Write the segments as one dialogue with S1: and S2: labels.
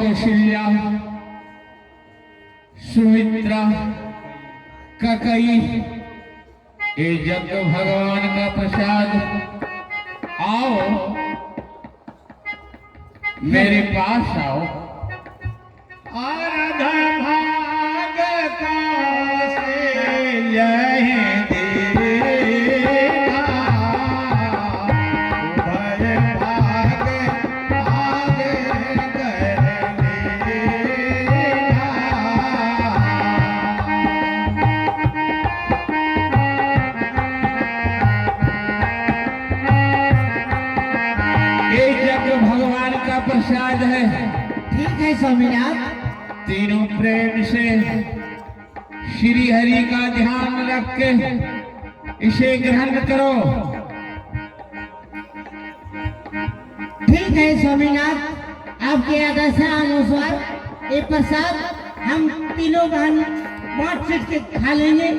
S1: कौशल्या, सुमित्रा, कैकेयी, ये जग भगवान का प्रसाद। आओ मेरे पास आओ।
S2: अर्ध भाग कौशल्या
S1: प्रसाद है।
S3: ठीक है स्वामीनाथ।
S1: तीनों प्रेम से श्री हरि का ध्यान रख के इसे ग्रहण करो।
S3: ठीक है स्वामीनाथ, आपके आदेशानुसार ये प्रसाद हम तीनों बहन बांट छीट के खा लेंगे।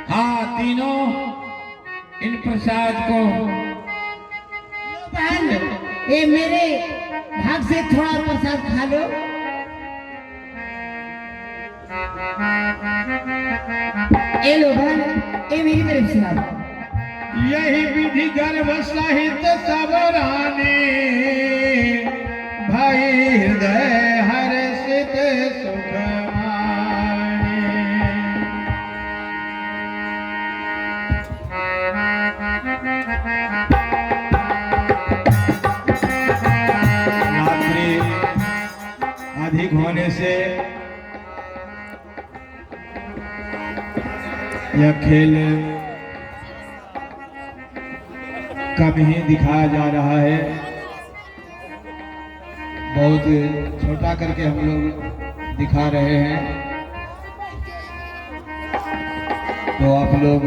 S1: हाँ, तीनों इन प्रसाद को।
S3: बहन, ये मेरे भाग से थोड़ा प्रसाद खा लो। ये लो बहन, ये मेरी तरफ से आप।
S2: यही विधि गर्भ सहित सब रानी, भाई हृदय हर्षित सुख मानी। रात्रि अधिक होने से यह खेल कम ही दिखाया जा रहा है। बहुत छोटा करके हम लोग दिखा रहे हैं, तो आप लोग